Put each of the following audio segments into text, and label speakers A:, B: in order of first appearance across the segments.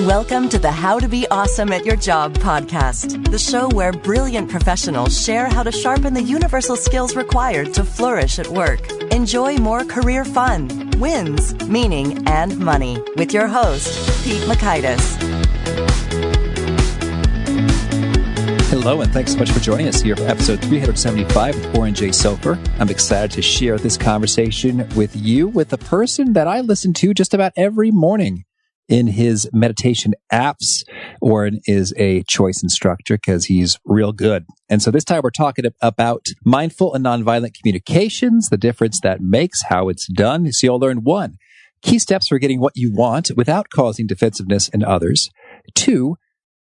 A: Welcome to the How to Be Awesome at Your Job podcast, the show where brilliant professionals share how to sharpen the universal skills required to flourish at work. Enjoy more career fun, wins, meaning, and money with your host, Pete Makaitis.
B: Hello, and thanks so much for joining us here for episode 375 with Oren J. Sofer. I'm excited to share this conversation with you with a person that I listen to just about every morning in his meditation apps. Oren is a choice instructor because he's real good. And so this time we're talking about mindful and nonviolent communications, the difference that makes, how it's done. So you'll learn 1, key steps for getting what you want without causing defensiveness in others. 2,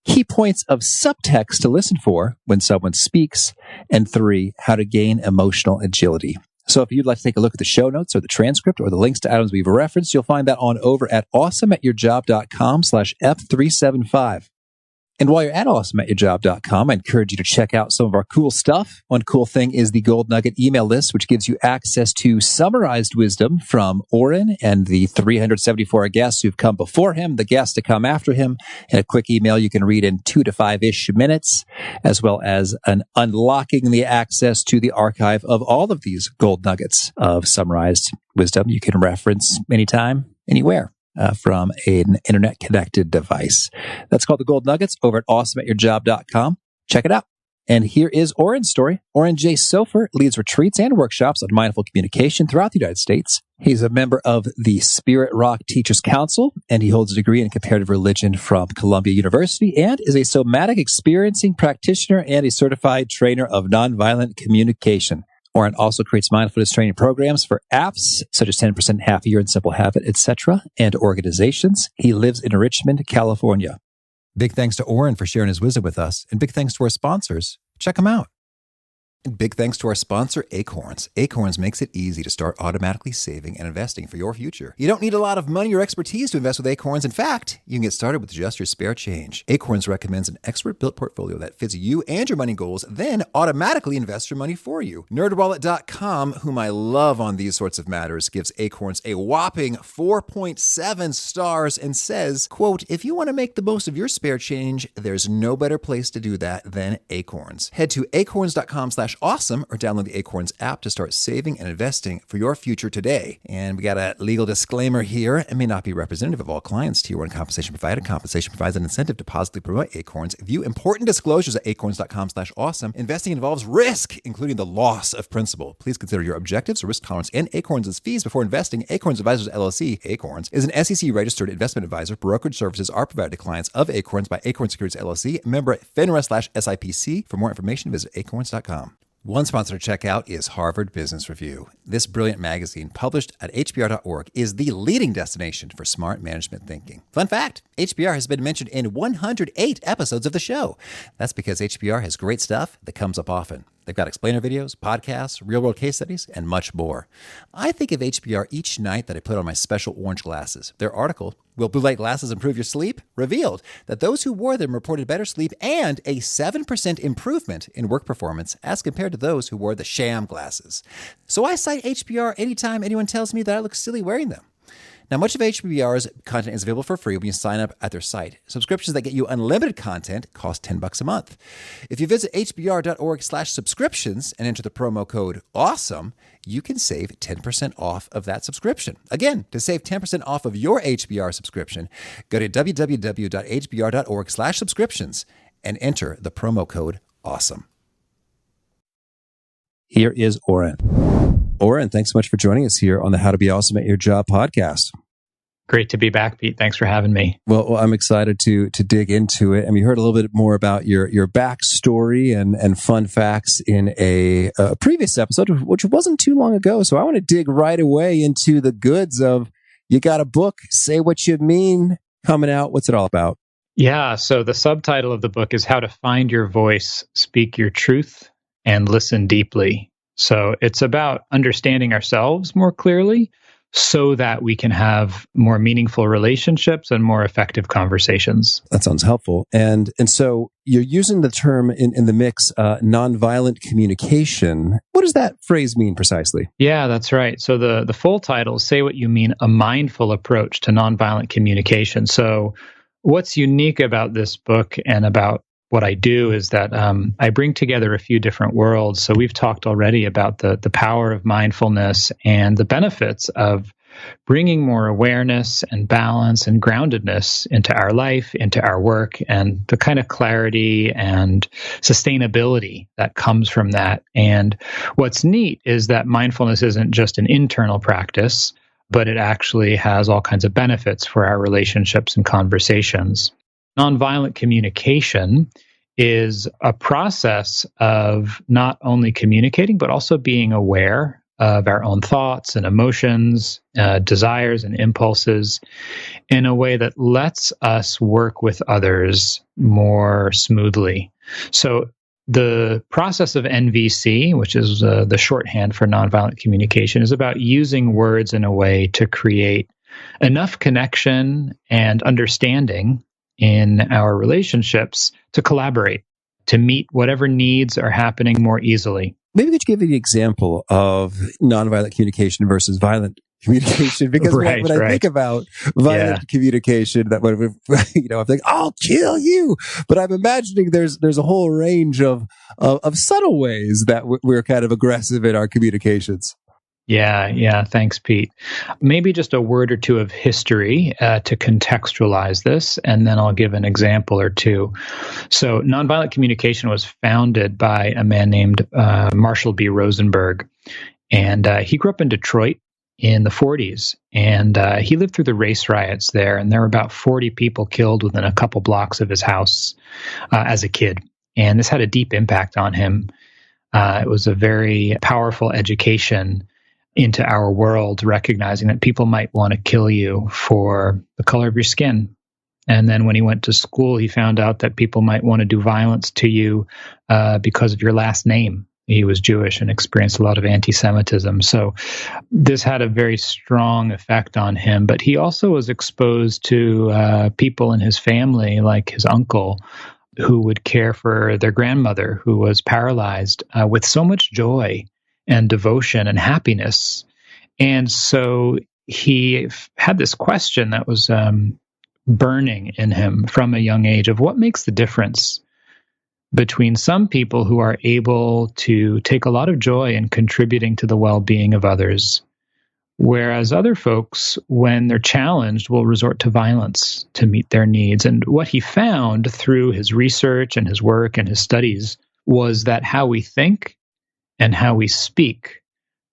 B: key points of subtext to listen for when someone speaks. And 3, how to gain emotional agility. So if you'd like to take a look at the show notes or the transcript or the links to items we've referenced, you'll find that on over at awesomeatyourjob.com/F375. And while you're at awesomeatyourjob.com, I encourage you to check out some of our cool stuff. One cool thing is the Gold Nugget email list, which gives you access to summarized wisdom from Oren and the 374 guests who've come before him, the guests to come after him, and a quick email you can read in 2 to 5-ish minutes, as well as an unlocking the access to the archive of all of these gold nuggets of summarized wisdom you can reference anytime, anywhere. From an internet-connected device. That's called the Gold Nuggets over at awesomeatyourjob.com. Check it out. And here is Oren's story. Oren J. Sofer leads retreats and workshops on mindful communication throughout the United States. He's a member of the Spirit Rock Teachers Council, and he holds a degree in comparative religion from Columbia University and is a somatic experiencing practitioner and a certified trainer of nonviolent communication. Oren also creates mindfulness training programs for apps such as 10% Happier and Simple Habit, etc., and organizations. He lives in Richmond, California. Big thanks to Oren for sharing his wisdom with us, and big thanks to our sponsors. Check them out. And big thanks to our sponsor, Acorns. Acorns makes it easy to start automatically saving and investing for your future. You don't need a lot of money or expertise to invest with Acorns. In fact, you can get started with just your spare change. Acorns recommends an expert-built portfolio that fits you and your money goals, then automatically invests your money for you. NerdWallet.com, whom I love on these sorts of matters, gives Acorns a whopping 4.7 stars and says, quote, if you want to make the most of your spare change, there's no better place to do that than Acorns. Head to acorns.com/awesome or download the Acorns app to start saving and investing for your future today. And we got a legal disclaimer here. It may not be representative of all clients. Tier 1 compensation provided. Compensation provides an incentive to positively promote Acorns. View important disclosures at acorns.com/awesome. Investing involves risk, including the loss of principal. Please consider your objectives, risk tolerance, and Acorns' fees before investing. Acorns Advisors LLC, Acorns, is an SEC-registered investment advisor. Brokerage services are provided to clients of Acorns by Acorns Securities LLC, member FINRA/SIPC. For more information, visit acorns.com. One sponsor to check out is Harvard Business Review. This brilliant magazine, published at hbr.org, is the leading destination for smart management thinking. Fun fact, HBR has been mentioned in 108 episodes of the show. That's because HBR has great stuff that comes up often. They've got explainer videos, podcasts, real-world case studies, and much more. I think of HBR each night that I put on my special orange glasses. Their article, Will Blue Light Glasses Improve Your Sleep?, revealed that those who wore them reported better sleep and a 7% improvement in work performance as compared to those who wore the sham glasses. So I cite HBR anytime anyone tells me that I look silly wearing them. Now, much of HBR's content is available for free when you sign up at their site. Subscriptions that get you unlimited content cost $10 a month. If you visit hbr.org/subscriptions and enter the promo code AWESOME, you can save 10% off of that subscription. Again, to save 10% off of your HBR subscription, go to www.hbr.org/subscriptions and enter the promo code AWESOME. Here is Oren. Oren, thanks so much for joining us here on the How to Be Awesome at Your Job podcast.
C: Great to be back, Pete. Thanks for having me.
B: Well, I'm excited to dig into it. And we heard a little bit more about your backstory and fun facts in a previous episode, which wasn't too long ago. So I want to dig right away into the goods of, you got a book, Say What You Mean, coming out. What's it all about?
C: Yeah, so the subtitle of the book is How to Find Your Voice, Speak Your Truth, and Listen Deeply. So it's about understanding ourselves more clearly so that we can have more meaningful relationships and more effective conversations.
B: That sounds helpful. And so you're using the term in the mix, nonviolent communication. What does that phrase mean precisely?
C: Yeah, that's right. So the full title, Say What You Mean, a Mindful Approach to Nonviolent Communication. So what's unique about this book and about what I do is that I bring together a few different worlds. So we've talked already about the power of mindfulness and the benefits of bringing more awareness and balance and groundedness into our life, into our work, and the kind of clarity and sustainability that comes from that. And what's neat is that mindfulness isn't just an internal practice, but it actually has all kinds of benefits for our relationships and conversations. Nonviolent communication is a process of not only communicating, but also being aware of our own thoughts and emotions, desires and impulses in a way that lets us work with others more smoothly. So the process of NVC, which is the shorthand for nonviolent communication, is about using words in a way to create enough connection and understanding in our relationships to collaborate, to meet whatever needs are happening more easily.
B: Maybe could you give me an example of nonviolent communication versus violent communication? Because when I think about violent communication, that would, I'm thinking, I'll kill you. But I'm imagining there's a whole range of subtle ways that we're kind of aggressive in our communications.
C: Yeah. Thanks, Pete. Maybe just a word or two of history to contextualize this, and then I'll give an example or two. So nonviolent communication was founded by a man named Marshall B. Rosenberg, and he grew up in Detroit in the 40s, and he lived through the race riots there, and there were about 40 people killed within a couple blocks of his house as a kid, and this had a deep impact on him. It was a very powerful education into our world, recognizing that people might want to kill you for the color of your skin. And then when he went to school, he found out that people might want to do violence to you because of your last name. He was Jewish and experienced a lot of anti-Semitism. So this had a very strong effect on him. But he also was exposed to people in his family, like his uncle, who would care for their grandmother, who was paralyzed, with so much joy and devotion and happiness. And so he had this question that was burning in him from a young age of what makes the difference between some people who are able to take a lot of joy in contributing to the well-being of others, whereas other folks, when they're challenged, will resort to violence to meet their needs. And what he found through his research and his work and his studies was that how we think and how we speak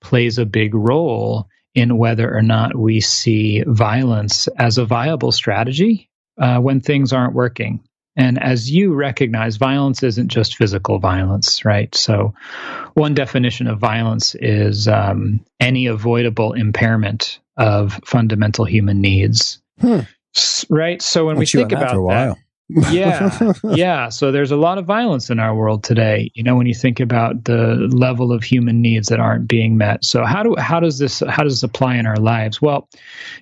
C: plays a big role in whether or not we see violence as a viable strategy when things aren't working. And as you recognize, violence isn't just physical violence, right? So one definition of violence is any avoidable impairment of fundamental human needs, right? So when we think about that, yeah. So there's a lot of violence in our world today. When you think about the level of human needs that aren't being met. So how does this apply in our lives? Well,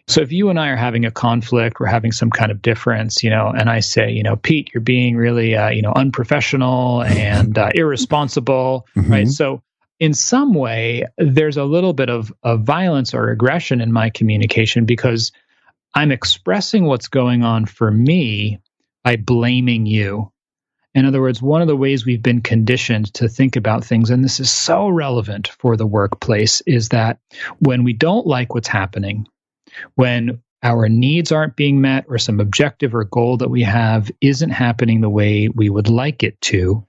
C: so if you and I are having a conflict, we're having some kind of difference, and I say, Pete, you're being really, unprofessional and irresponsible, right? So in some way, there's a little bit of violence or aggression in my communication because I'm expressing what's going on for me by blaming you. In other words, one of the ways we've been conditioned to think about things, and this is so relevant for the workplace, is that when we don't like what's happening, when our needs aren't being met or some objective or goal that we have isn't happening the way we would like it to,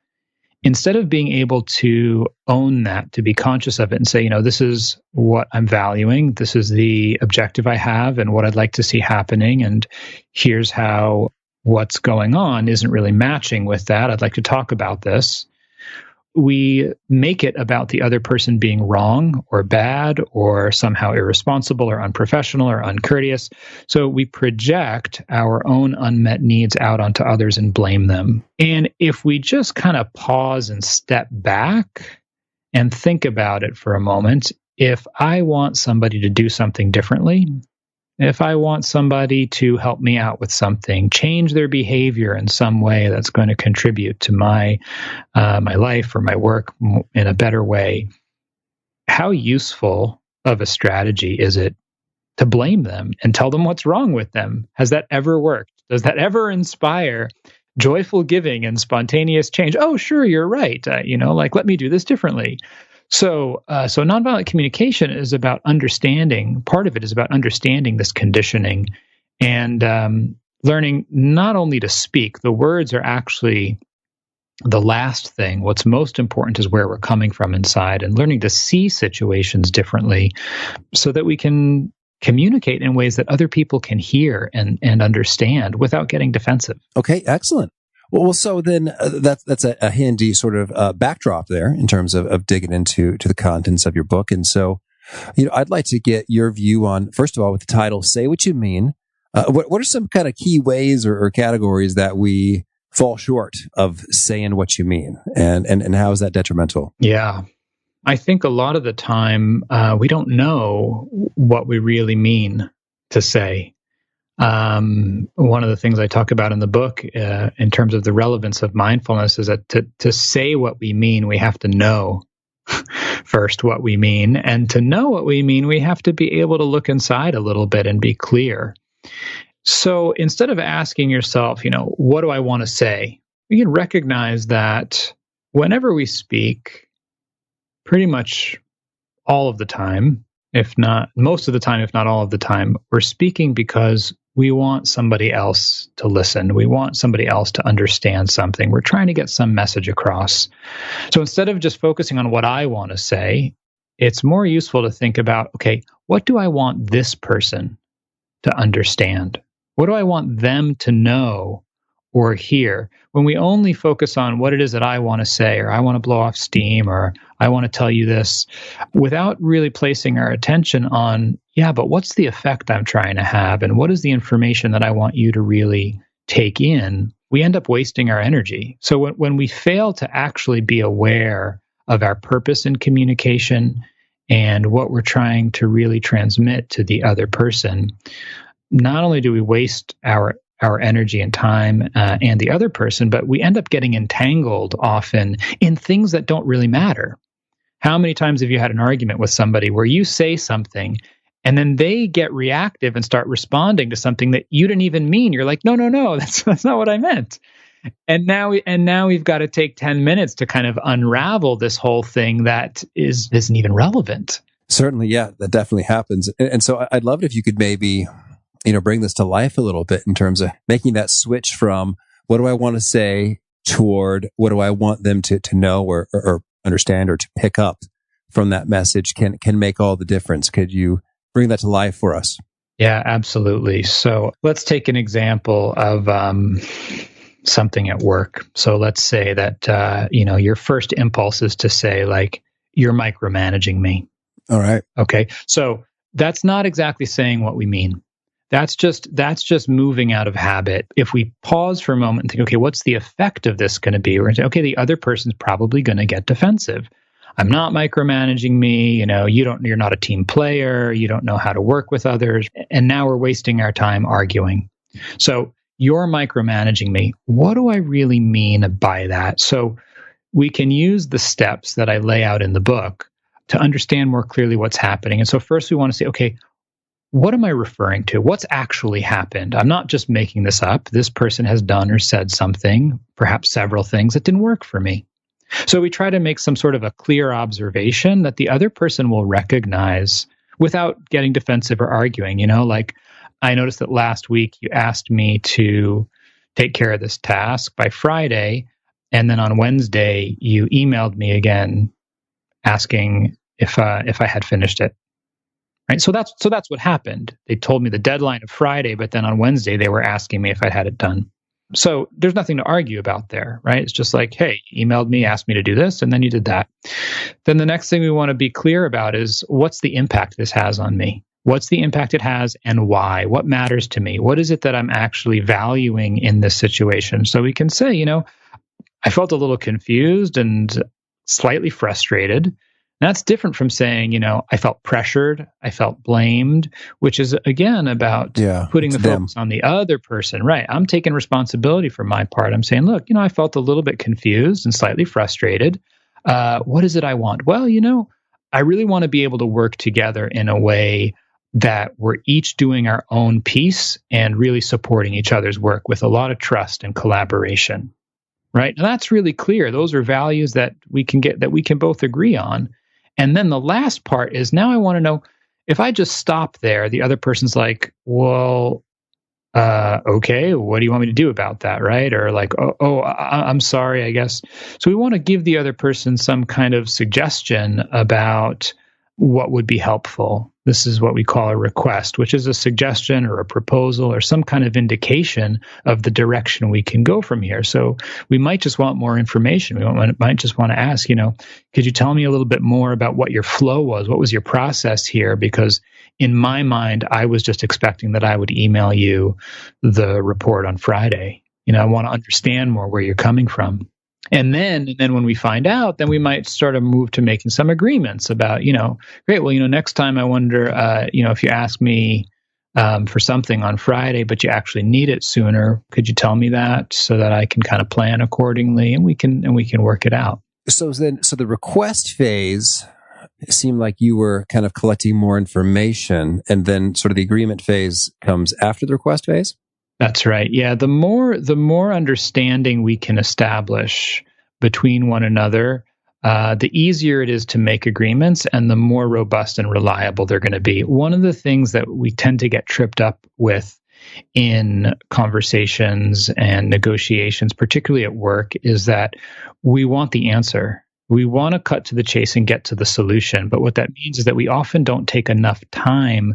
C: instead of being able to own that, to be conscious of it and say, this is what I'm valuing, this is the objective I have and what I'd like to see happening, and here's how what's going on isn't really matching with that. I'd like to talk about this. We make it about the other person being wrong or bad or somehow irresponsible or unprofessional or uncourteous. So we project our own unmet needs out onto others and blame them. And if we just kind of pause and step back and think about it for a moment, if I want somebody to do something differently, if I want somebody to help me out with something, change their behavior in some way that's going to contribute to my life or my work in a better way, how useful of a strategy is it to blame them and tell them what's wrong with them. Has that ever worked? Does that ever inspire joyful giving and spontaneous change? Oh, sure, you're right. Let me do this differently. So nonviolent communication is about understanding. Part of it is about understanding this conditioning and learning not only to speak. The words are actually the last thing. What's most important is where we're coming from inside, and learning to see situations differently so that we can communicate in ways that other people can hear and understand without getting defensive.
B: Okay, excellent. Well, so then that's a handy sort of backdrop there in terms of digging into the contents of your book. And so, I'd like to get your view on, first of all, with the title, Say What You Mean. What are some kind of key ways or categories that we fall short of saying what you mean? And how is that detrimental?
C: Yeah. I think a lot of the time we don't know what we really mean to say. One of the things I talk about in the book in terms of the relevance of mindfulness is that to say what we mean, we have to know first what we mean. And to know what we mean, we have to be able to look inside a little bit and be clear. So instead of asking yourself, what do I want to say? You can recognize that whenever we speak, pretty much all of the time, if not most of the time, if not all of the time, we're speaking because we want somebody else to listen. We want somebody else to understand something. We're trying to get some message across. So instead of just focusing on what I want to say, it's more useful to think about, okay, what do I want this person to understand? What do I want them to know or hear? When we only focus on what it is that I want to say, or I want to blow off steam, or I want to tell you this, without really placing our attention on, but what's the effect I'm trying to have? And what is the information that I want you to really take in? We end up wasting our energy. So when we fail to actually be aware of our purpose in communication and what we're trying to really transmit to the other person, not only do we waste our energy and time and the other person, but we end up getting entangled often in things that don't really matter. How many times have you had an argument with somebody where you say something and then they get reactive and start responding to something that you didn't even mean? You're like, no, that's not what I meant. And now we've got to take 10 minutes to kind of unravel this whole thing that isn't even relevant.
B: Certainly, yeah, that definitely happens. And so I'd love it if you could maybe bring this to life a little bit in terms of making that switch from what do I want to say toward what do I want them to know or understand or to pick up from that message can make all the difference. Could you bring that to life for us?
C: Yeah, absolutely. So let's take an example of something at work. So let's say that, your first impulse is to say, like, you're micromanaging me.
B: All right.
C: Okay. So that's not exactly saying what we mean. That's just moving out of habit. If we pause for a moment and think, okay, what's the effect of this going to be? We're going to say, okay, the other person's probably going to get defensive. I'm not micromanaging me. You're not a team player. You don't know how to work with others. And now we're wasting our time arguing. So you're micromanaging me. What do I really mean by that? So we can use the steps that I lay out in the book to understand more clearly what's happening. And so first we want to say, okay, what am I referring to? What's actually happened? I'm not just making this up. This person has done or said something, perhaps several things that didn't work for me. So we try to make some sort of a clear observation that the other person will recognize without getting defensive or arguing. Like I noticed that last week you asked me to take care of this task by Friday, and then on Wednesday you emailed me again asking if I had finished it. Right. So that's what happened. They told me the deadline of Friday, but then on Wednesday they were asking me if I had it done. So there's nothing to argue about there, right? It's just like, hey, you emailed me, asked me to do this, and then you did that. Then the next thing we want to be clear about is what's the impact this has on me? What's the impact it has and why? What matters to me? What is it that I'm actually valuing in this situation? So we can say, I felt a little confused and slightly frustrated. That's different from saying, I felt pressured, I felt blamed, which is, again, about putting the focus on the other person. Right. I'm taking responsibility for my part. I'm saying, look, I felt a little bit confused and slightly frustrated. What is it I want? Well, I really want to be able to work together in a way that we're each doing our own piece and really supporting each other's work with a lot of trust and collaboration. Right? And that's really clear. Those are values that we can both agree on. And then the last part is, now I want to know, if I just stop there, the other person's like, well, okay, what do you want me to do about that? Right? Or like, I'm sorry, I guess. So we want to give the other person some kind of suggestion about what would be helpful. This is what we call a request, which is a suggestion or a proposal or some kind of indication of the direction we can go from here. So we might just want more information. Might just want to ask, could you tell me a little bit more about what your flow was? What was your process here? Because in my mind, I was just expecting that I would email you the report on Friday. I want to understand more where you're coming from. And then when we find out, then we might start to move to making some agreements about, great, well, next time I wonder, if you ask me for something on Friday, but you actually need it sooner, could you tell me that so that I can kind of plan accordingly and we can work it out.
B: So the request phase, it seemed like you were kind of collecting more information, and then sort of the agreement phase comes after the request phase?
C: That's right. Yeah, the more understanding we can establish between one another, the easier it is to make agreements and the more robust and reliable they're going to be. One of the things that we tend to get tripped up with in conversations and negotiations, particularly at work, is that we want the answer. We want to cut to the chase and get to the solution. But what that means is that we often don't take enough time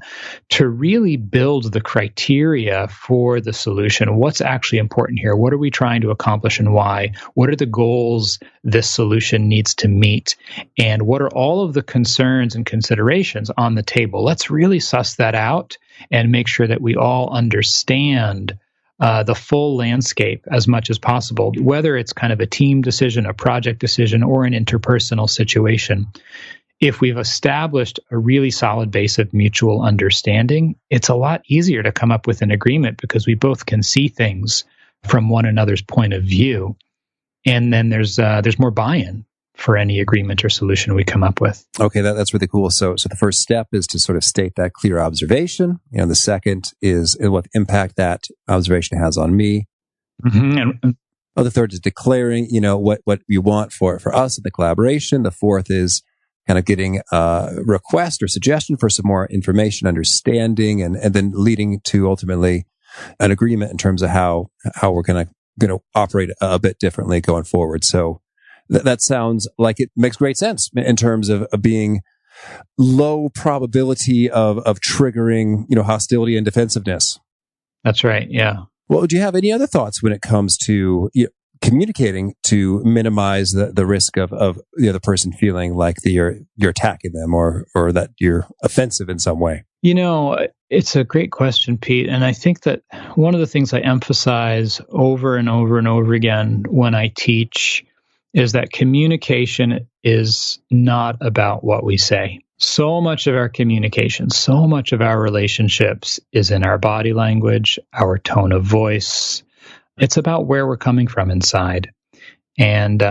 C: to really build the criteria for the solution. What's actually important here? What are we trying to accomplish and why? What are the goals this solution needs to meet? And what are all of the concerns and considerations on the table? Let's really suss that out and make sure that we all understand the full landscape as much as possible, whether it's kind of a team decision, a project decision, or an interpersonal situation. If we've established a really solid base of mutual understanding, it's a lot easier to come up with an agreement because we both can see things from one another's point of view. And then there's more buy-in for any agreement or solution we come up with.
B: Okay, that's really cool. So the first step is to sort of state that clear observation. The second is what impact that observation has on me.
C: Mm-hmm.
B: The third is declaring, what you want for us in the collaboration. The fourth is kind of getting a request or suggestion for some more information, understanding, and then leading to ultimately an agreement in terms of how we're going to operate a bit differently going forward. So that sounds like it makes great sense in terms of being low probability of triggering, hostility and defensiveness.
C: That's right. Yeah.
B: Well, do you have any other thoughts when it comes to communicating to minimize the risk of the other person feeling like you're attacking them or that you're offensive in some way?
C: It's a great question, Pete. And I think that one of the things I emphasize over and over and over again when I teach is that communication is not about what we say. So much of our communication, so much of our relationships is in our body language, our tone of voice. It's about where we're coming from inside. And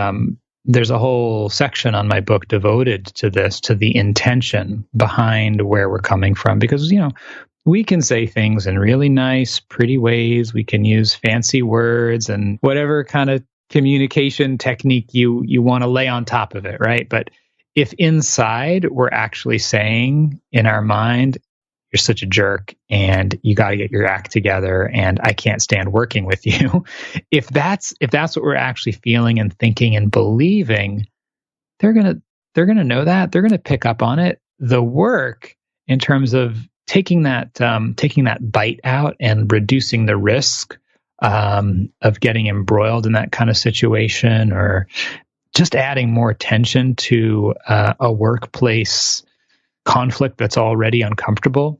C: there's a whole section on my book devoted to this, to the intention behind where we're coming from. Because, we can say things in really nice, pretty ways. We can use fancy words and whatever kind of communication technique you want to lay on top of it, right? But if inside we're actually saying in our mind, you're such a jerk and you got to get your act together and I can't stand working with you. If that's what we're actually feeling and thinking and believing, they're going to know that. They're going to pick up on it. The work in terms of taking that bite out and reducing the risk of getting embroiled in that kind of situation, or just adding more tension to a workplace conflict that's already uncomfortable,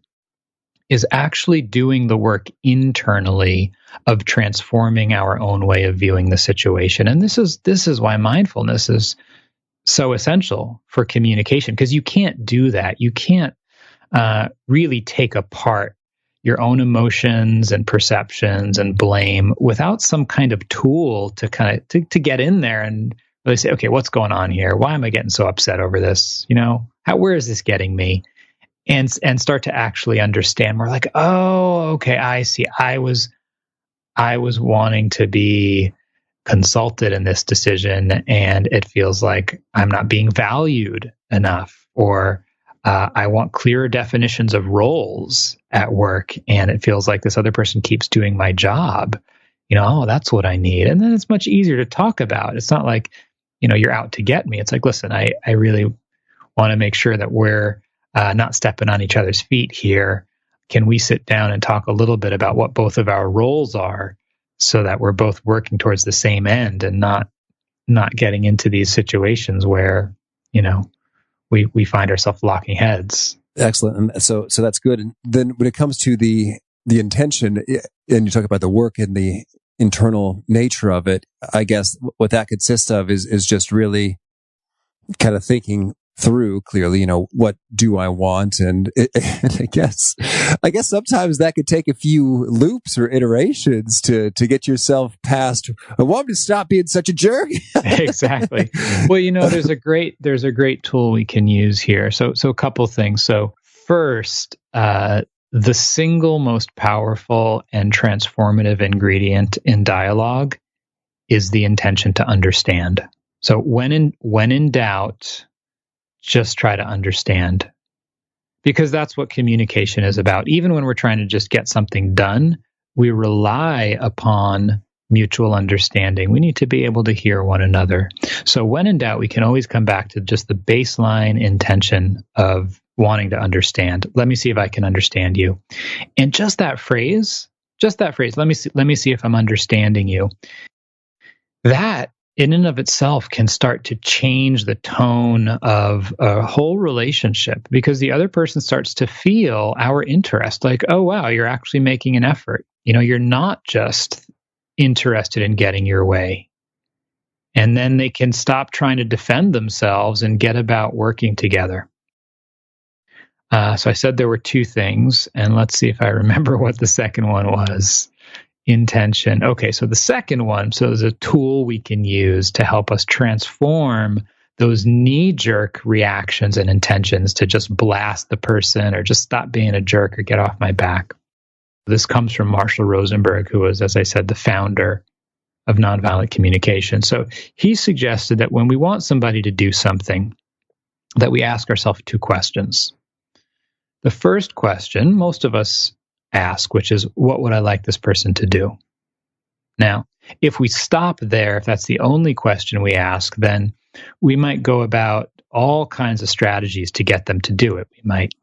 C: is actually doing the work internally of transforming our own way of viewing the situation. And this is why mindfulness is so essential for communication, because you can't do that. You can't really take apart your own emotions and perceptions and blame without some kind of tool to to get in there and really say, okay, what's going on here? Why am I getting so upset over this? Where is this getting me? and start to actually understand more like, oh, okay, I see. I was wanting to be consulted in this decision, and it feels like I'm not being valued enough, or I want clearer definitions of roles at work, and it feels like this other person keeps doing my job. Oh, that's what I need. And then it's much easier to talk about. It's not like, you're out to get me. It's like, listen, I really want to make sure that we're not stepping on each other's feet here. Can we sit down and talk a little bit about what both of our roles are so that we're both working towards the same end and not getting into these situations where, we find ourselves locking heads.
B: Excellent. And so that's good. And then when it comes to the intention, and you talk about the work and the internal nature of it, I guess what that consists of is just really kind of thinking through clearly, what do I want? And I guess sometimes that could take a few loops or iterations to get yourself past, I want to stop being such a jerk.
C: Exactly. Well, there's a great tool we can use here. So a couple things. So first, the single most powerful and transformative ingredient in dialogue is the intention to understand. So when in doubt, just try to understand, because that's what communication is about. Even when we're trying to just get something done, we rely upon mutual understanding. We need to be able to hear one another. So when in doubt, we can always come back to just the baseline intention of wanting to understand. Let me see if I can understand you. And just that phrase, let me see if I'm understanding you. That in and of itself can start to change the tone of a whole relationship, because the other person starts to feel our interest, like, oh, wow, you're actually making an effort. You're not just interested in getting your way. And then they can stop trying to defend themselves and get about working together. So I said there were two things, and let's see if I remember what the second one was. Intention. Okay, so the second one, so there's a tool we can use to help us transform those knee-jerk reactions and intentions to just blast the person or just stop being a jerk or get off my back. This comes from Marshall Rosenberg, who was, as I said, the founder of nonviolent communication. So he suggested that when we want somebody to do something, that we ask ourselves two questions. The first question, most of us ask, which is, what would I like this person to do? Now, if we stop there, if that's the only question we ask, then we might go about all kinds of strategies to get them to do it. We might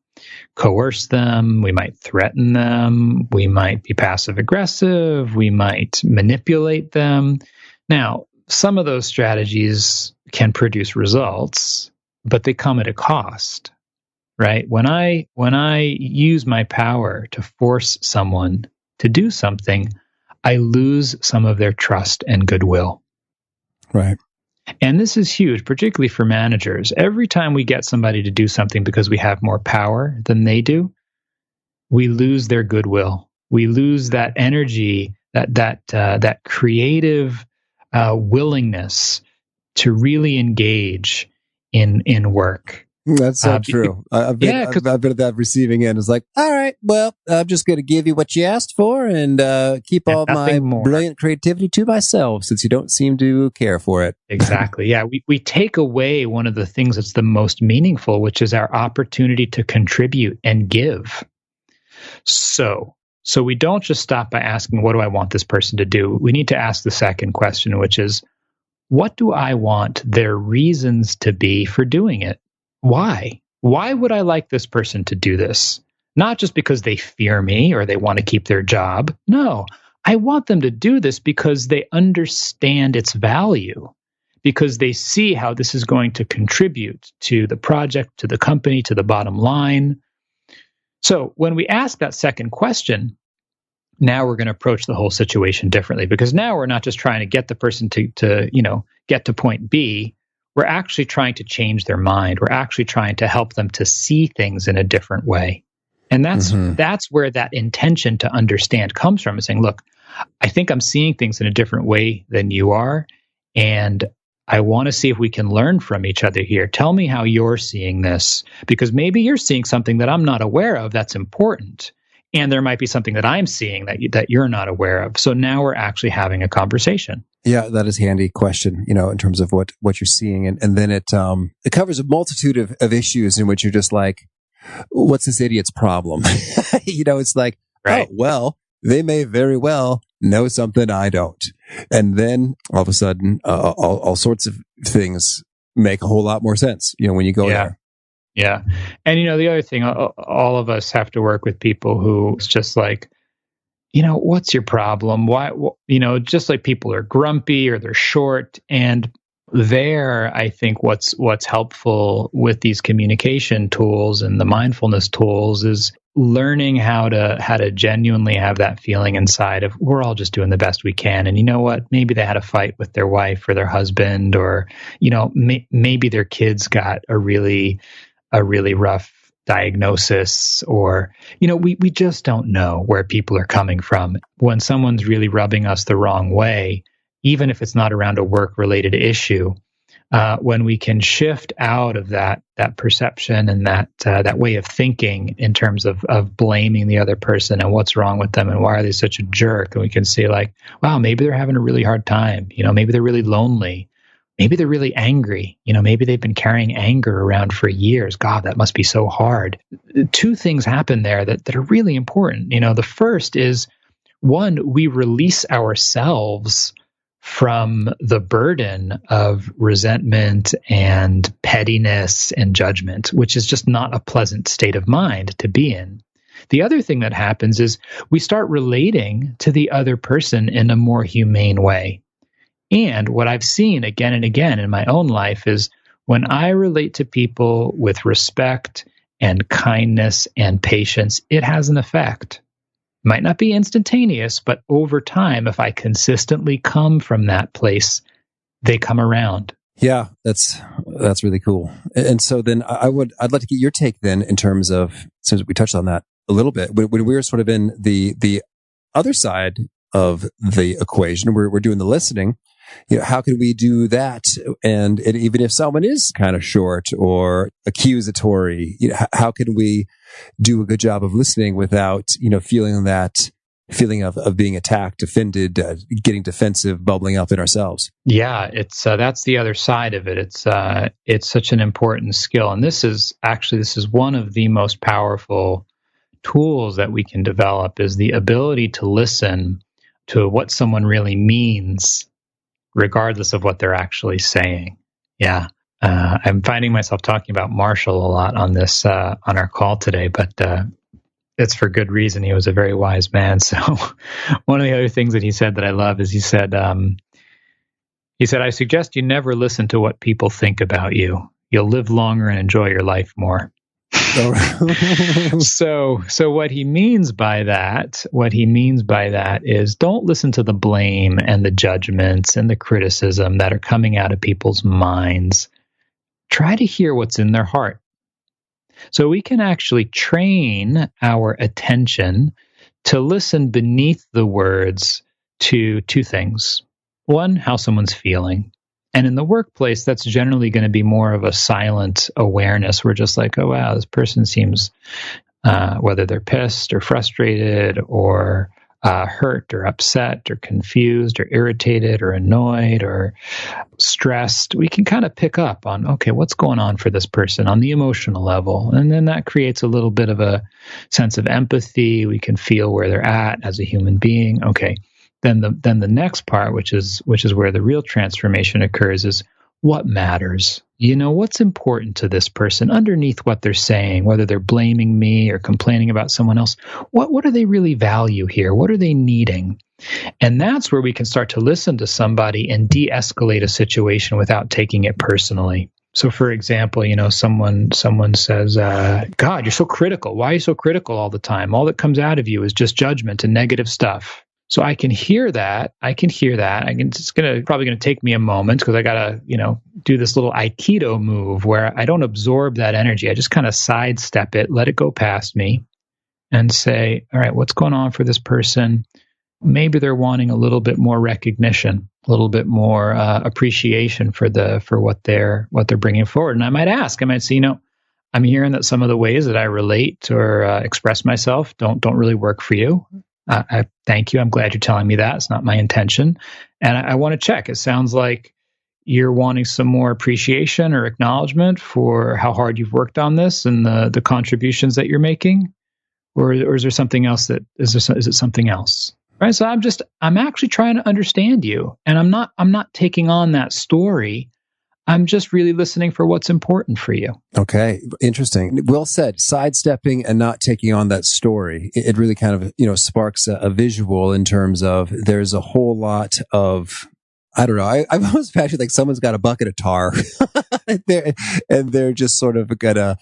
C: coerce them, we might threaten them, we might be passive aggressive, we might manipulate them. Now, some of those strategies can produce results, but they come at a cost. Right? When I use my power to force someone to do something, I lose some of their trust and goodwill.
B: Right.
C: And this is huge, particularly for managers. Every time we get somebody to do something because we have more power than they do, we lose their goodwill. We lose that energy, that creative willingness to really engage in work.
B: That's so true. I've been at that receiving end. It's like, all right, well, I'm just going to give you what you asked for and keep all my brilliant creativity to myself, since you don't seem to care for it.
C: Exactly. Yeah, we take away one of the things that's the most meaningful, which is our opportunity to contribute and give. So we don't just stop by asking, what do I want this person to do? We need to ask the second question, which is, what do I want their reasons to be for doing it? Why? Why would I like this person to do this? Not just because they fear me or they want to keep their job. No, I want them to do this because they understand its value, because they see how this is going to contribute to the project, to the company, to the bottom line. So when we ask that second question, now we're going to approach the whole situation differently, because now we're not just trying to get the person to get to point B. We're actually trying to change their mind. We're actually trying to help them to see things in a different way. And that's where that intention to understand comes from, is saying, look, I think I'm seeing things in a different way than you are. And I want to see if we can learn from each other here. Tell me how you're seeing this, because maybe you're seeing something that I'm not aware of that's important. And there might be something that I'm seeing that you're not aware of. So now we're actually having a conversation.
B: Yeah, that is a handy question, in terms of what you're seeing. And then it covers a multitude of issues in which you're just like, what's this idiot's problem? It's like,
C: right.
B: Oh, well, they may very well know something I don't. And then all of a sudden, all sorts of things make a whole lot more sense, when you go there.
C: Yeah. And, the other thing, all of us have to work with people who it's just like, what's your problem? Why, just like people are grumpy or they're short. And there, I think what's helpful with these communication tools and the mindfulness tools is learning how to genuinely have that feeling inside of we're all just doing the best we can. And you know what? Maybe they had a fight with their wife or their husband, or, maybe their kids got a really rough diagnosis, or, we just don't know where people are coming from. When someone's really rubbing us the wrong way, even if it's not around a work-related issue, when we can shift out of that perception and that way of thinking in terms of blaming the other person and what's wrong with them and why are they such a jerk, and we can see like, wow, maybe they're having a really hard time. Maybe they're really lonely. Maybe they're really angry. Maybe they've been carrying anger around for years. God, that must be so hard. Two things happen there that are really important. The first is, one, we release ourselves from the burden of resentment and pettiness and judgment, which is just not a pleasant state of mind to be in. The other thing that happens is we start relating to the other person in a more humane way. And what I've seen again and again in my own life is when I relate to people with respect and kindness and patience, it has an effect. It might not be instantaneous, but over time, if I consistently come from that place, they come around.
B: Yeah, that's really cool. And so then I'd like to get your take then in terms of, since we touched on that a little bit, when we were sort of in the other side of the equation, we're doing the listening. How can we do that? And even if someone is kind of short or accusatory, how can we do a good job of listening without, feeling that feeling of being attacked, offended, getting defensive, bubbling up in ourselves?
C: Yeah, it's that's the other side of it. It's such an important skill, and this is one of the most powerful tools that we can develop, is the ability to listen to what someone really means, regardless of what they're actually saying. Yeah. I'm finding myself talking about Marshall a lot on this, on our call today, but it's for good reason. He was a very wise man. So one of the other things that he said that I love is he said, I suggest you never listen to what people think about you. You'll live longer and enjoy your life more. So what he means by that is don't listen to the blame and the judgments and the criticism that are coming out of people's minds. Try to hear what's in their heart. So we can actually train our attention to listen beneath the words to two things. One, how someone's feeling. And in the workplace, that's generally going to be more of a silent awareness. We're just like, oh, wow, this person seems, whether they're pissed or frustrated or hurt or upset or confused or irritated or annoyed or stressed, we can kind of pick up on, okay, what's going on for this person on the emotional level. And then that creates a little bit of a sense of empathy. We can feel where they're at as a human being. Okay. Then the next part, which is where the real transformation occurs, is what matters. What's important to this person underneath what they're saying, whether they're blaming me or complaining about someone else. What do they really value here? What are they needing? And that's where we can start to listen to somebody and de-escalate a situation without taking it personally. So, for example, someone says, God, you're so critical. Why are you so critical all the time? All that comes out of you is just judgment and negative stuff. So I can hear that. It's probably going to take me a moment because I got to, do this little Aikido move where I don't absorb that energy. I just kind of sidestep it, let it go past me and say, all right, what's going on for this person? maybe they're wanting a little bit more recognition, a little bit more appreciation for what they're bringing forward. And I might say, I'm hearing that some of the ways that I relate or express myself don't really work for you. I thank you. I'm glad you're telling me that. It's not my intention. And I want to check. It sounds like you're wanting some more appreciation or acknowledgement for how hard you've worked on this and the contributions that you're making, or is there something else is it something else? Right. So I'm actually trying to understand you, and I'm not taking on that story. I'm just really listening for what's important for you.
B: Okay. Interesting. Well said. Sidestepping and not taking on that story. It really kind of, sparks a visual in terms of there's a whole lot of, I don't know. I've always pictured like someone's got a bucket of tar and they're just sort of gonna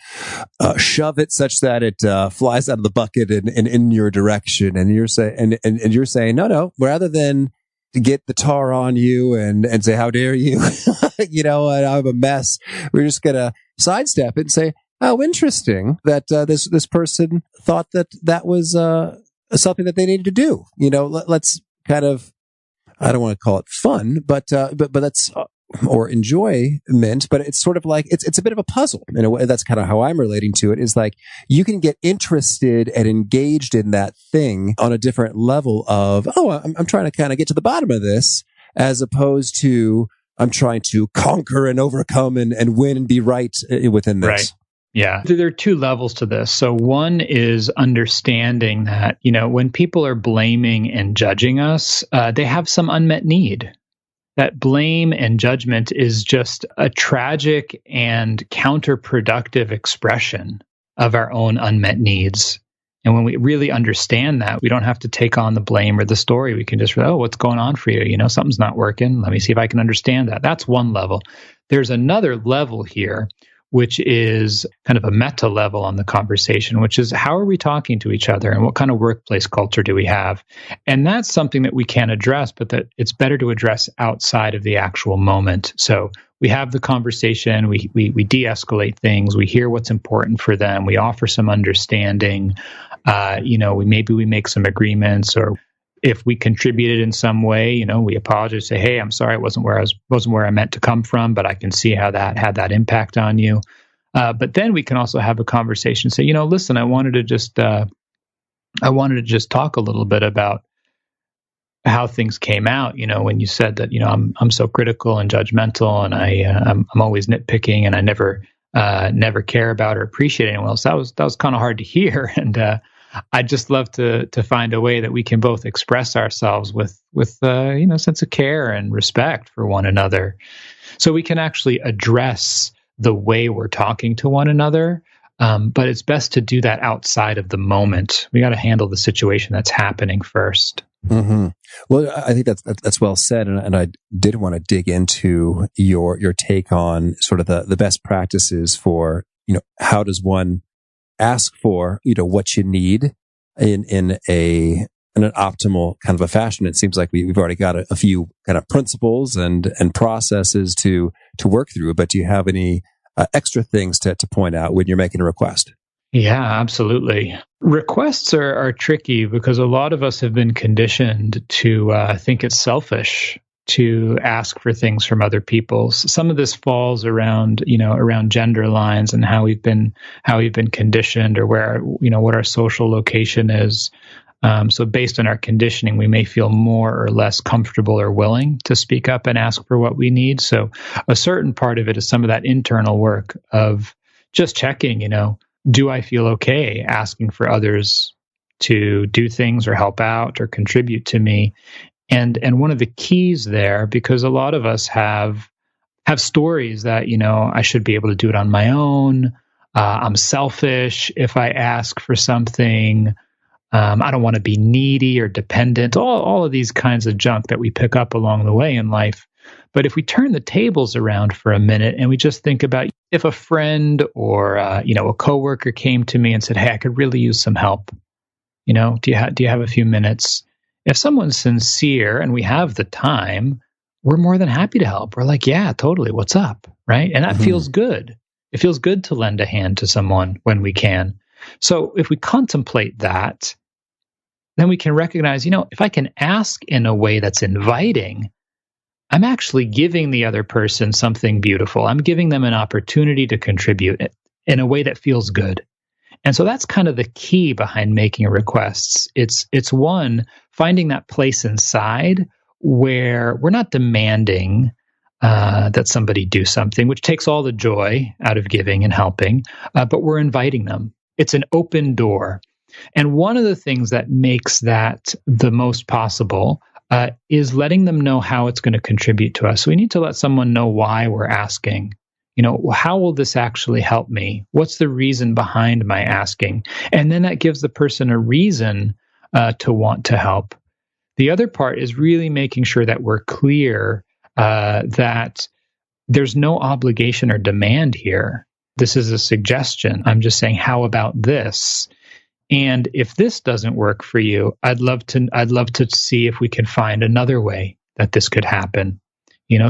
B: shove it such that it flies out of the bucket and in your direction. And you're saying, and you're saying, no, rather than get the tar on you and say, how dare you, and I'm a mess. We're just gonna sidestep it and say, oh, interesting that this person thought that was something that they needed to do. Let's kind of, I don't want to call it fun, but that's or enjoyment, but it's sort of like it's a bit of a puzzle in a way. That's kind of how I'm relating to it. Is like you can get interested and engaged in that thing on a different level of I'm trying to kind of get to the bottom of this, as opposed to I'm trying to conquer and overcome and win and be right within this.
C: Right. Yeah. There are two levels to this. So one is understanding that, when people are blaming and judging us, they have some unmet need. That blame and judgment is just a tragic and counterproductive expression of our own unmet needs. And when we really understand that, we don't have to take on the blame or the story. We can just, what's going on for you? Something's not working. Let me see if I can understand that. That's one level. There's another level here, which is kind of a meta level on the conversation, which is how are we talking to each other and what kind of workplace culture do we have? And that's something that we can address, but that it's better to address outside of the actual moment. So we have the conversation, we de-escalate things, we hear what's important for them, we offer some understanding, we make some agreements, or if we contributed in some way, we apologize, say, hey, I'm sorry, it wasn't where I meant to come from, but I can see how that had that impact on you. But then we can also have a conversation, say, listen, I wanted to just talk a little bit about how things came out. When you said that, I'm so critical and judgmental, and I'm always nitpicking, and I never care about or appreciate anyone else. That was kind of hard to hear, and I'd just love to find a way that we can both express ourselves with sense of care and respect for one another, so we can actually address the way we're talking to one another. But it's best to do that outside of the moment. We got to handle the situation that's happening first.
B: Mm-hmm. Well, I think that's well said, and I did want to dig into your take on sort of the best practices for how does one ask for what you need in an optimal kind of a fashion. It seems like we've already got a few kind of principles and processes to work through. But do you have any extra things to point out when you're making a request?
C: Yeah, absolutely. Requests are tricky because a lot of us have been conditioned to think it's selfish to ask for things from other people. Some of this falls around gender lines and how we've been conditioned, or where, what our social location is. So based on our conditioning, we may feel more or less comfortable or willing to speak up and ask for what we need. So a certain part of it is some of that internal work of just checking, do I feel okay asking for others to do things or help out or contribute to me? And one of the keys there, because a lot of us have stories that, I should be able to do it on my own. I'm selfish if I ask for something. I don't want to be needy or dependent. All of these kinds of junk that we pick up along the way in life. But if we turn the tables around for a minute and we just think about if a friend or a coworker came to me and said, "Hey, I could really use some help. Do you have a few minutes?" If someone's sincere and we have the time, we're more than happy to help. We're like, yeah, totally. What's up? Right? And that feels good. It feels good to lend a hand to someone when we can. So if we contemplate that, then we can recognize, if I can ask in a way that's inviting, I'm actually giving the other person something beautiful. I'm giving them an opportunity to contribute in a way that feels good. And so that's kind of the key behind making requests. It's one, finding that place inside where we're not demanding that somebody do something, which takes all the joy out of giving and helping, but we're inviting them. It's an open door. And one of the things that makes that the most possible is letting them know how it's going to contribute to us. So we need to let someone know why we're asking. How will this actually help me? What's the reason behind my asking? And then that gives the person a reason to want to help. The other part is really making sure that we're clear that there's no obligation or demand here. This is a suggestion. I'm just saying, how about this? And if this doesn't work for you, I'd love to see if we can find another way that this could happen.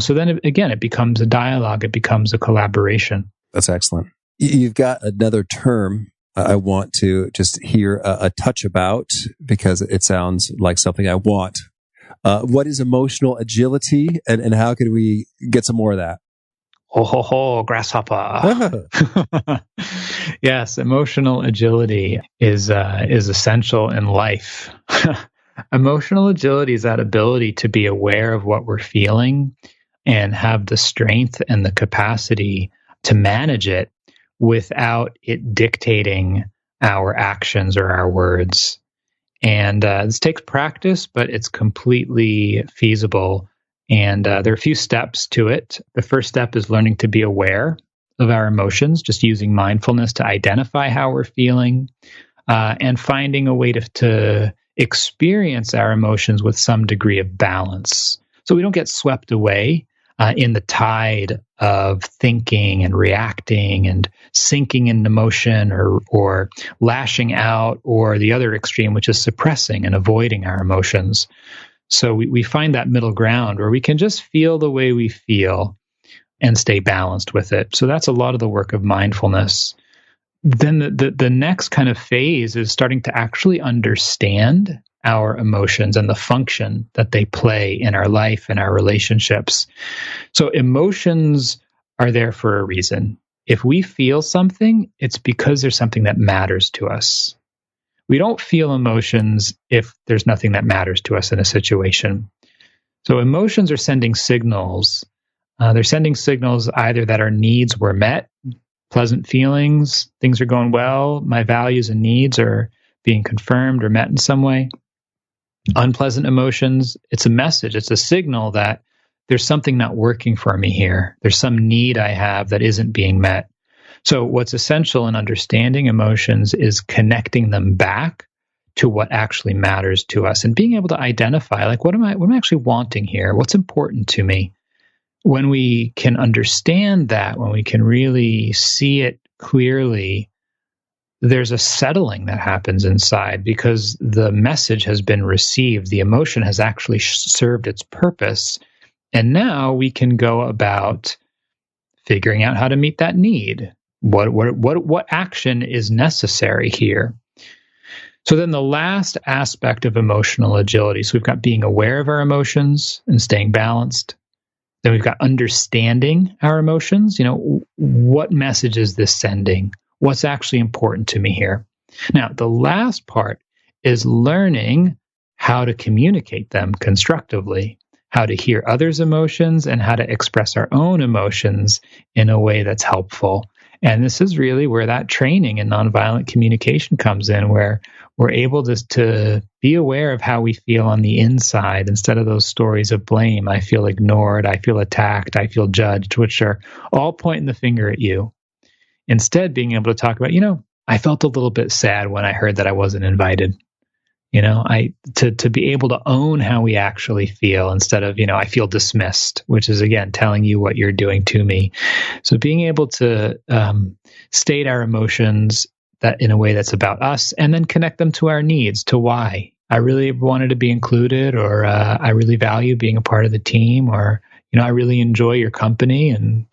C: So then again, it becomes a dialogue. It becomes a collaboration.
B: That's excellent. You've got another term I want to just hear a touch about because it sounds like something I want. What is emotional agility, and how can we get some more of that?
C: Grasshopper. Yes, emotional agility is essential in life. Emotional agility is that ability to be aware of what we're feeling and have the strength and the capacity to manage it without it dictating our actions or our words. And this takes practice, but it's completely feasible. And there are a few steps to it. The first step is learning to be aware of our emotions, just using mindfulness to identify how we're feeling, and finding a way to experience our emotions with some degree of balance. So we don't get swept away in the tide of thinking and reacting and sinking in emotion or lashing out, or the other extreme, which is suppressing and avoiding our emotions. So we find that middle ground where we can just feel the way we feel and stay balanced with it. So that's a lot of the work of mindfulness. Then the next kind of phase is starting to actually understand our emotions and the function that they play in our life and our relationships. So emotions are there for a reason. If we feel something, it's because there's something that matters to us. We don't feel emotions if there's nothing that matters to us in a situation. So emotions are sending signals. They're sending signals either that our needs were met, pleasant feelings, things are going well, my values and needs are being confirmed or met in some way. Unpleasant emotions, it's a message, it's a signal that there's something not working for me here. There's some need I have that isn't being met. So what's essential in understanding emotions is connecting them back to what actually matters to us and being able to identify, like, what am I actually wanting here? What's important to me? When we can understand that, when we can really see it clearly, there's a settling that happens inside because the message has been received. The emotion has actually served its purpose. And now we can go about figuring out how to meet that need. What action is necessary here? So then the last aspect of emotional agility, so we've got being aware of our emotions and staying balanced. Then we've got understanding our emotions. What message is this sending? What's actually important to me here? Now, the last part is learning how to communicate them constructively, how to hear others' emotions and how to express our own emotions in a way that's helpful. And this is really where that training in nonviolent communication comes in, where we're able to be aware of how we feel on the inside instead of those stories of blame. I feel ignored, I feel attacked, I feel judged, which are all pointing the finger at you. Instead, being able to talk about, I felt a little bit sad when I heard that I wasn't invited. To be able to own how we actually feel instead of, I feel dismissed, which is, again, telling you what you're doing to me. So being able to state our emotions that in a way that's about us and then connect them to our needs, to why. I really wanted to be included, or I really value being a part of the team, or, I really enjoy your company and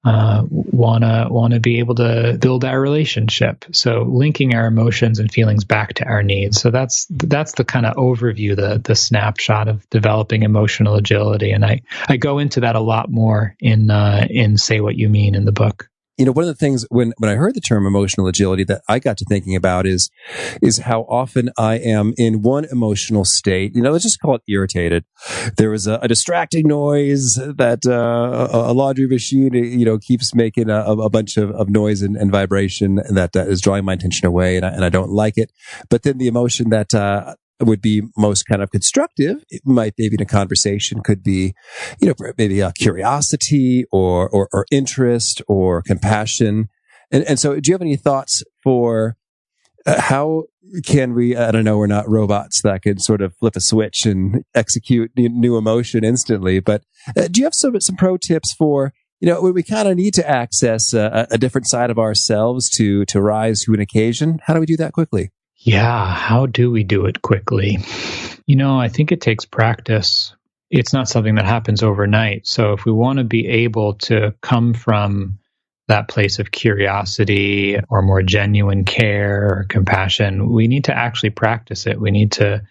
C: wanna be able to build our relationship. So linking our emotions and feelings back to our needs. So that's the kind of overview, the snapshot of developing emotional agility. And I go into that a lot more in Say What You Mean in the book.
B: One of the things when I heard the term emotional agility that I got to thinking about is how often I am in one emotional state. Let's just call it irritated. There was a distracting noise that a laundry machine, keeps making a bunch of noise and vibration that is drawing my attention away, and I don't like it. But then the emotion that would be most kind of constructive, it might maybe in a conversation could be, maybe a curiosity or interest or compassion. And so do you have any thoughts for how can we, I don't know, we're not robots that can sort of flip a switch and execute new emotion instantly, but do you have some pro tips for, when we kind of need to access a different side of ourselves to rise to an occasion? How do we do that quickly?
C: Yeah, how do we do it quickly? I think it takes practice. It's not something that happens overnight. So if we want to be able to come from that place of curiosity or more genuine care or compassion, we need to actually practice it. We need to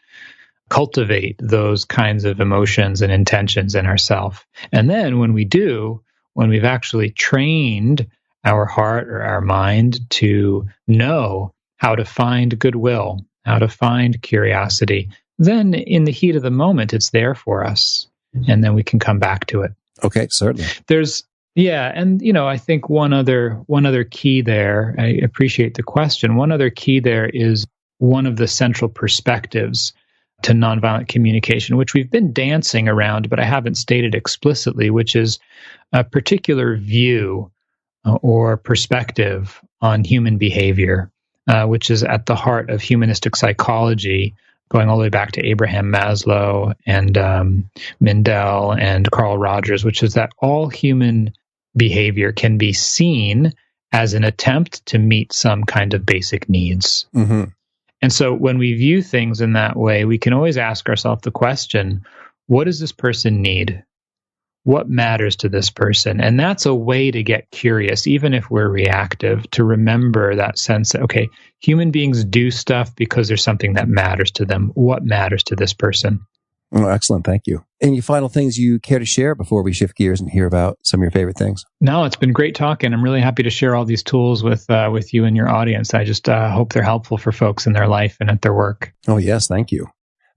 C: cultivate those kinds of emotions and intentions in ourselves. And then when we do, when we've actually trained our heart or our mind to know how to find goodwill, how to find curiosity, then in the heat of the moment, it's there for us. And then we can come back to it.
B: Okay, certainly.
C: And I think one other key there, I appreciate the question. One other key there is one of the central perspectives to nonviolent communication, which we've been dancing around, but I haven't stated explicitly, which is a particular view or perspective on human behavior. Which is at the heart of humanistic psychology, going all the way back to Abraham Maslow and Mindell and Carl Rogers, which is that all human behavior can be seen as an attempt to meet some kind of basic needs.
B: Mm-hmm.
C: And so when we view things in that way, we can always ask ourselves the question, what does this person need? What matters to this person? And that's a way to get curious, even if we're reactive, to remember that sense that, okay, human beings do stuff because there's something that matters to them. What matters to this person?
B: Oh, excellent. Thank you. Any final things you care to share before we shift gears and hear about some of your favorite things?
C: No, it's been great talking. I'm really happy to share all these tools with you and your audience. I just hope they're helpful for folks in their life and at their work.
B: Oh, yes. Thank you.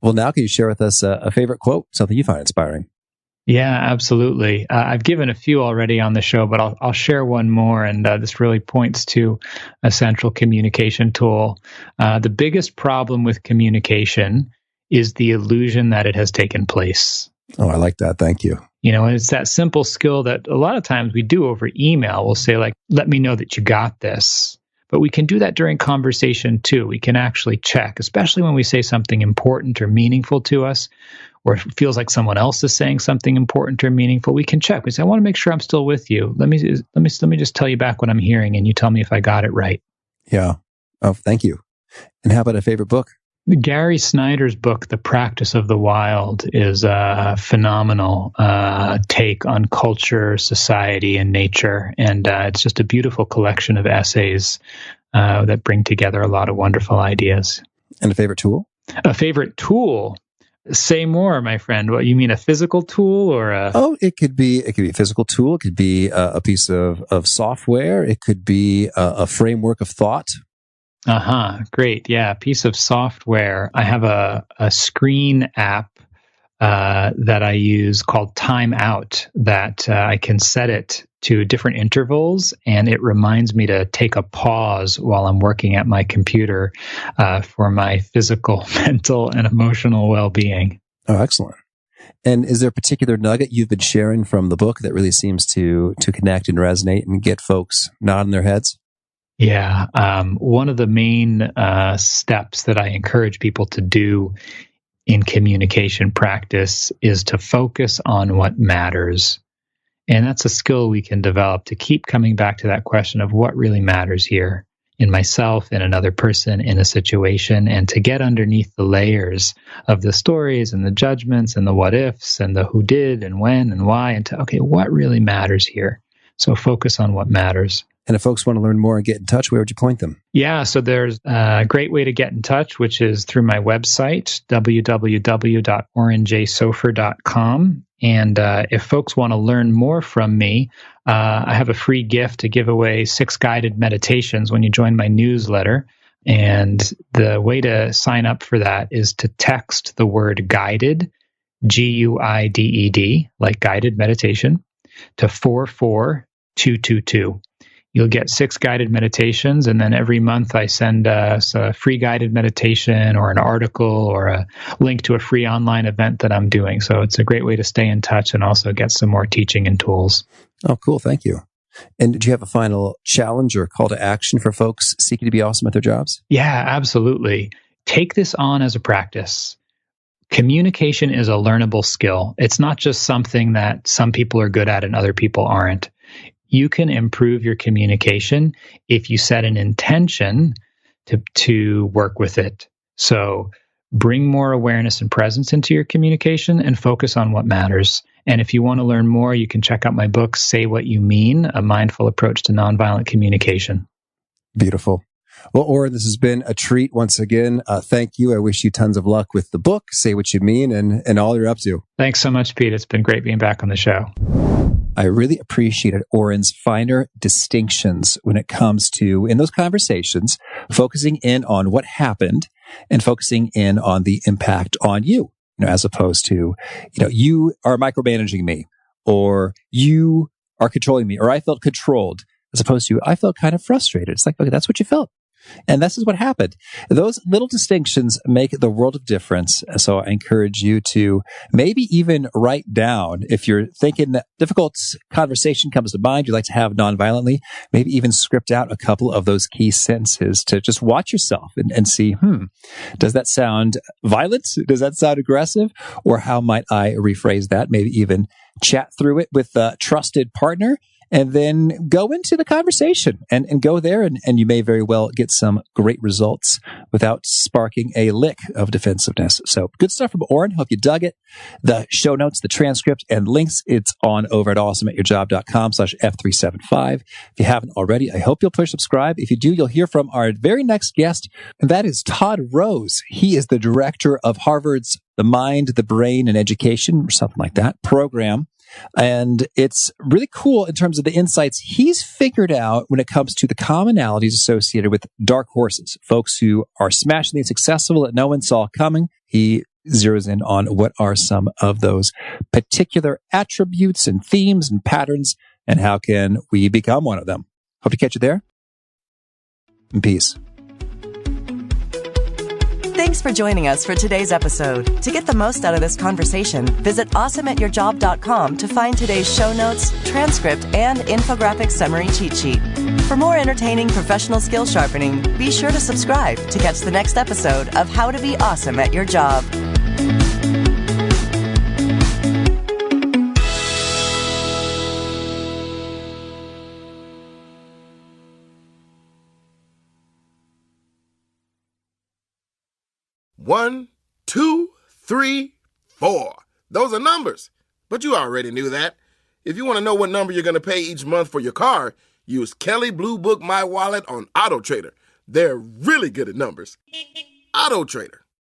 B: Well, now can you share with us a favorite quote, something you find inspiring?
C: Yeah, absolutely. I've given a few already on the show, but I'll share one more. And this really points to a central communication tool. The biggest problem with communication is the illusion that it has taken place.
B: Oh, I like that. Thank you.
C: And it's that simple skill that a lot of times we do over email. We'll say, like, let me know that you got this. But we can do that during conversation too. We can actually check, especially when we say something important or meaningful to us, or if it feels like someone else is saying something important or meaningful. We can check. We say, I want to make sure I'm still with you. Let me just tell you back what I'm hearing, and you tell me if I got it right.
B: Yeah. Oh, thank you. And how about a favorite book?
C: Gary Snyder's book, The Practice of the Wild, is a phenomenal take on culture, society, and nature. And it's just a beautiful collection of essays that bring together a lot of wonderful ideas.
B: And a favorite tool?
C: A favorite tool? Say more, my friend. What, you mean a physical tool or a...
B: Oh, it could be a physical tool. It could be a piece of software. It could be a framework of thought.
C: Great. Yeah. A piece of software. I have a screen app that I use called Time Out that I can set it to different intervals, and it reminds me to take a pause while I'm working at my computer for my physical, mental, and emotional well-being.
B: Oh, excellent. And is there a particular nugget you've been sharing from the book that really seems to connect and resonate and get folks nodding their heads?
C: Yeah. One of the main steps that I encourage people to do in communication practice is to focus on what matters. And that's a skill we can develop to keep coming back to that question of what really matters here in myself, in another person, in a situation, and to get underneath the layers of the stories and the judgments and the what ifs and the who did and when and why, and to, okay, what really matters here? So focus on what matters.
B: And if folks want to learn more and get in touch, where would you point them?
C: Yeah, so there's a great way to get in touch, which is through my website, www.orenjsofer.com. And if folks want to learn more from me, I have a free gift to give away 6 guided meditations when you join my newsletter. And the way to sign up for that is to text the word guided, GUIDED, like guided meditation, to 44222. You'll get 6 guided meditations, and then every month I send us a free guided meditation or an article or a link to a free online event that I'm doing. So it's a great way to stay in touch and also get some more teaching and tools.
B: Oh, cool. Thank you. And did you have a final challenge or call to action for folks seeking to be awesome at their jobs?
C: Yeah, absolutely. Take this on as a practice. Communication is a learnable skill. It's not just something that some people are good at and other people aren't. You can improve your communication if you set an intention to work with it. So bring more awareness and presence into your communication and focus on what matters. And if you want to learn more, you can check out my book, Say What You Mean, A Mindful Approach to Nonviolent Communication.
B: Beautiful. Well, Oren, this has been a treat once again. Thank you. I wish you tons of luck with the book, Say What You Mean, and all you're up to.
C: Thanks so much, Pete. It's been great being back on the show.
B: I really appreciated Oren's finer distinctions when it comes to, in those conversations, focusing in on what happened and focusing in on the impact on you, as opposed to, you are micromanaging me, or you are controlling me, or I felt controlled, as opposed to I felt kind of frustrated. It's like, okay, that's what you felt. And this is what happened. Those little distinctions make the world of difference. So I encourage you to maybe even write down, if you're thinking that difficult conversation comes to mind you'd like to have nonviolently, maybe even script out a couple of those key sentences to just watch yourself and see, does that sound violent? Does that sound aggressive? Or how might I rephrase that? Maybe even chat through it with a trusted partner. And then go into the conversation and go there. And you may very well get some great results without sparking a lick of defensiveness. So good stuff from Oren. Hope you dug it. The show notes, the transcript, and links, it's on over at awesomeatyourjob.com/F375. If you haven't already, I hope you'll push subscribe. If you do, you'll hear from our very next guest, and that is Todd Rose. He is the director of Harvard's The Mind, the Brain, and Education, or something like that, program. And it's really cool in terms of the insights he's figured out when it comes to the commonalities associated with dark horses, folks who are smashingly successful that no one saw coming. He zeroes in on what are some of those particular attributes and themes and patterns, and how can we become one of them. Hope to catch you there. And peace.
A: Thanks for joining us for today's episode. To get the most out of this conversation, visit awesomeatyourjob.com to find today's show notes, transcript, and infographic summary cheat sheet. For more entertaining professional skill sharpening, be sure to subscribe to catch the next episode of How to Be Awesome at Your Job.
D: One, 2, 3, 4. Those are numbers. But you already knew that. If you want to know what number you're going to pay each month for your car, use Kelley Blue Book My Wallet on Auto Trader. They're really good at numbers. Auto Trader.